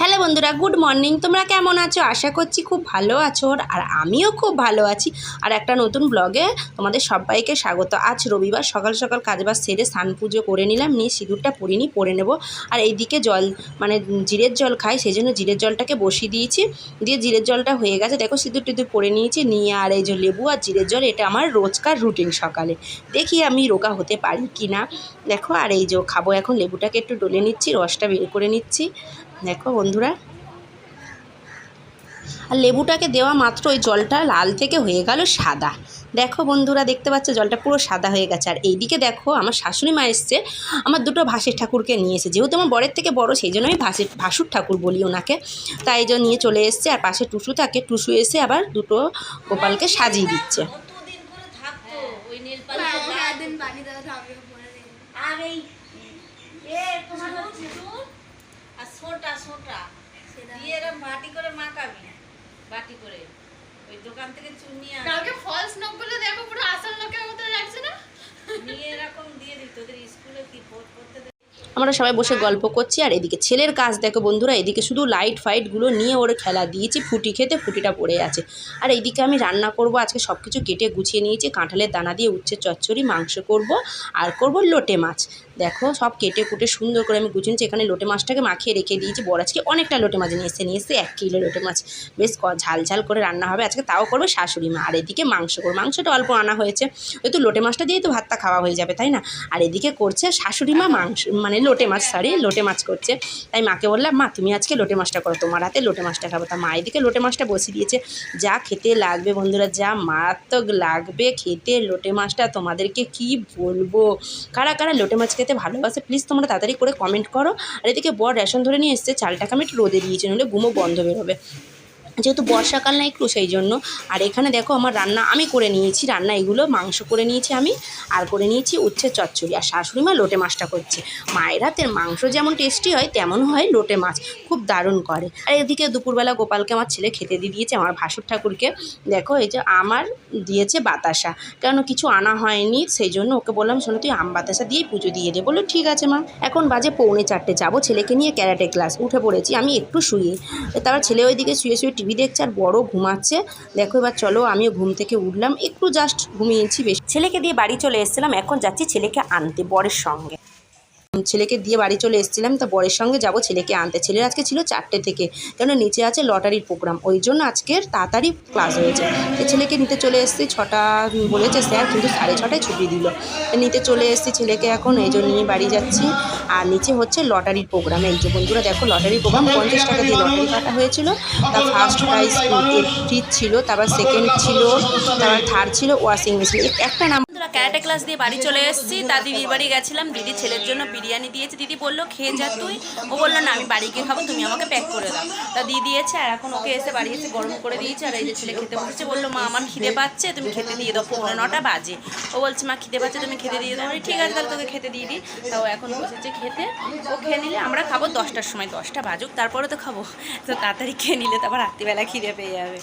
Hello বন্ধুরা, good morning. তোমরা কেমন আছো? আশা করছি খুব ভালো আছো, আর আমিও খুব ভালো আছি। আর একটা নতুন ব্লগে তোমাদের সবাইকে স্বাগত। আজ রবিবার, সকাল সকাল কাজবাজ সেরে স্নান পুজো করে নিলাম, নিয়ে সিঁদুরটা পরে নেব। আর এইদিকে জল মানে জিরের জল খাই, সেই জন্য জিরের জলটাকে বসিয়ে দিয়েছি। দিয়ে জিরের জলটা হয়ে গেছে, দেখো সিঁদুর টিঁদুর পরে নিয়েছি। নিয়ে আর এই যে লেবু আর জিরের জল, এটা আমার রোজকার রুটিন সকালে। দেখি আমি রোগা হতে পারি কি না। দেখো, আর এই যে খাবো এখন, লেবুটাকে একটু ডলে নিচ্ছি, রসটা বের করে নিচ্ছি। দেখো বন্ধুরা, আর লেবুটাকে দেওয়া মাত্র ওই জলটা লাল থেকে হয়ে গেল সাদা। দেখো বন্ধুরা, দেখতে পাচ্ছ জলটা পুরো সাদা হয়ে গেছে। আর এইদিকে দেখো, আমার শাশুড়ি মা এসছে, আমার দুটো ভাসের ঠাকুরকে নিয়ে এসে, যেহেতু আমার বরের থেকে বড়, সেই জন্য আমি ভাসুর ঠাকুর বলি ওনাকে। তাই জন্য নিয়ে চলে এসছে। আর পাশে টুসু থাকে, টুসু এসে আবার দুটো গোপালকে সাজিয়ে দিচ্ছে। দিয়ে এরকম বাটি করে মাখাবি, বাটি করে ওই দোকান থেকে চুনি আর কালকে ফলস নক বলে দেখো পুরো আসল লোকের মতো লাগছে না? নিয়ে এরকম দিয়ে দিই, তোদের স্কুলে কি পড়তে দে। আমরা সবাই বসে গল্প করছি। আর এদিকে ছেলের কাজ দেখো বন্ধুরা, এদিকে শুধু লাইট ফাইটগুলো নিয়ে ওর খেলা দিয়েছি, ফুটি খেতে ফুটিটা পড়ে আছে। আর এইদিকে আমি রান্না করব, আজকে সব কিছু কেটে গুছিয়ে নিয়েছি। কাঁঠালের দানা দিয়ে উচ্ছে চচ্চড়ি, মাংস করব, আর করব লোটে মাছ। দেখো সব কেটে কুটে সুন্দর করে আমি গুছিয়ে নিচ্ছি। এখানে লোটে মাছটাকে মাখিয়ে রেখে দিয়েছি। বড় আজকে অনেকটা লোটে মাছ নিয়ে এসে 1 কিলো লোটে মাছ, বেশ ঝাল ঝাল করে রান্না হবে আজকে, তাও করবে শাশুড়ি মা। আর এদিকে মাংস করবো, মাংসটা অল্প আনা হয়েছে, ওই তো লোটে মাছটা দিয়ে তো ভাতটা খাওয়া হয়ে যাবে, তাই না? আর এদিকে করছে শাশুড়ি মা মাংস, মানে লোটে মাছ, লোটে মাছ করছে। তাই মাকে বললাম, মা তুমি আজকে লোটে মাছটা করো, তোমার হাতে লোটে মাছটা খাবো। তা মা এদিকে লোটে মাছটা বসিয়ে দিয়েছে। যা খেতে লাগবে বন্ধুরা, যা মারাত্মক লাগবে খেতে লোটে মাছটা, তোমাদেরকে কি বলবো। কারা কারা লোটে মাছ খেতে ভালোবাসে প্লিজ তোমরা তাড়াতাড়ি করে কমেন্ট করো। আর এদিকে বর রেশন ধরে নিয়ে এসছে, চালটাকে আমি একটু রোদে দিয়েছি, নাহলে গুমো বন্ধ বেরোবে, যেহেতু বর্ষাকাল না একটু, সেই জন্য। আর এখানে দেখো আমার রান্না আমি করে নিয়েছি, রান্না এগুলো মাংস করে নিয়েছি আমি, আর করে নিয়েছি উচ্ছের চচ্চড়ি। আর শাশুড়ি মা লোটে মাছটা করছে। মায়ের হাতের মাংস যেমন টেস্টি হয়, তেমন হয় লোটে মাছ, খুব দারুণ করে। আর এদিকে দুপুরবেলা গোপালকে আমার ছেলে খেতে দিয়ে দিয়েছে, আমার ভাসুর ঠাকুরকে। দেখো এই যে আমার দিয়েছে বাতাসা, কেন কিছু আনা হয়নি, সেই জন্য ওকে বললাম, শোনো তুই আম বাতাসা দিয়েই পুজো দিয়ে দে। বললো ঠিক আছে মা। এখন বাজে 3:45, যাবো ছেলেকে নিয়ে ক্যারাটে ক্লাস। উঠে পড়েছি আমি একটু শুয়ে, তারপর ছেলে ওইদিকে শুয়ে শুয়ে টিভি দেখছে, আর বড় ঘুমাচ্ছে। দেখো এবার চলো, আমিও ঘুম থেকে উঠলাম, একটু জাস্ট ঘুমিয়েছি বেশি। ছেলেকে দিয়ে বাড়ি চলে এসেছিলাম, এখন যাচ্ছি ছেলেকে আনতে বরের সঙ্গে। ছেলেকে দিয়ে বাড়ি চলে এসেছিলাম, তা বরের সঙ্গে যাব ছেলেকে আনতে। ছেলের আজকে ছিল 4টে থেকে, কেন নিচে আছে লটারির প্রোগ্রাম, ওই জন্য আজকের তাড়াতাড়ি ক্লাস হয়েছে। ছেলেকে নিতে চলে এসেছি, 6টা বলেছে স্যার, কিন্তু 6:30টায় ছুটি দিল। নিতে চলে এসেছি ছেলেকে, এখন এই জন্য নিয়ে বাড়ি যাচ্ছি। আর নিচে হচ্ছে লটারির প্রোগ্রাম। এই যে বন্ধুরা দেখো, লটারির প্রোগ্রাম 50 টাকা দিয়ে লটারি কাটা হয়েছিল। তার ফার্স্ট প্রাইজ ফ্রিজ ছিল, তারপর সেকেন্ড ছিল, তারপর থার্ড ছিল ওয়াশিং মেশিন, একটা নাম। ক্যারাটে ক্লাস দিয়ে বাড়ি চলে এসেছি। তা দিদির বাড়ি গেছিলাম, দিদি ছেলের জন্য বিরিয়ানি দিয়েছে। দিদি বললো খেয়ে যা তুই, ও বললো না আমি বাড়ি গিয়ে খাবো, তুমি আমাকে প্যাক করে দাও। তা দিয়ে দিয়েছে। আর এখন ওকে এসে বাড়ি এসে গরম করে দিয়েছে। আর এই যে ছেলে খেতে বসেছে, বললো মা আমার খিদে পাচ্ছে, তুমি খেতে দিয়ে দাও, 9:15 বাজে। ও বলছে মা খিদে পাচ্ছে, তুমি খেতে দিয়ে দাও। ঠিক আছে তাহলে তোকে খেতে দিয়ে দিই। তাও এখন বসেছে খেতে, ও খেয়ে নিলে আমরা খাবো 10টার সময়, 10টা বাজুক তারপরে তো খাবো। তো তাড়াতাড়ি খেয়ে নিলে তারপর রাত্রিবেলা খিদে পেয়ে যাবে।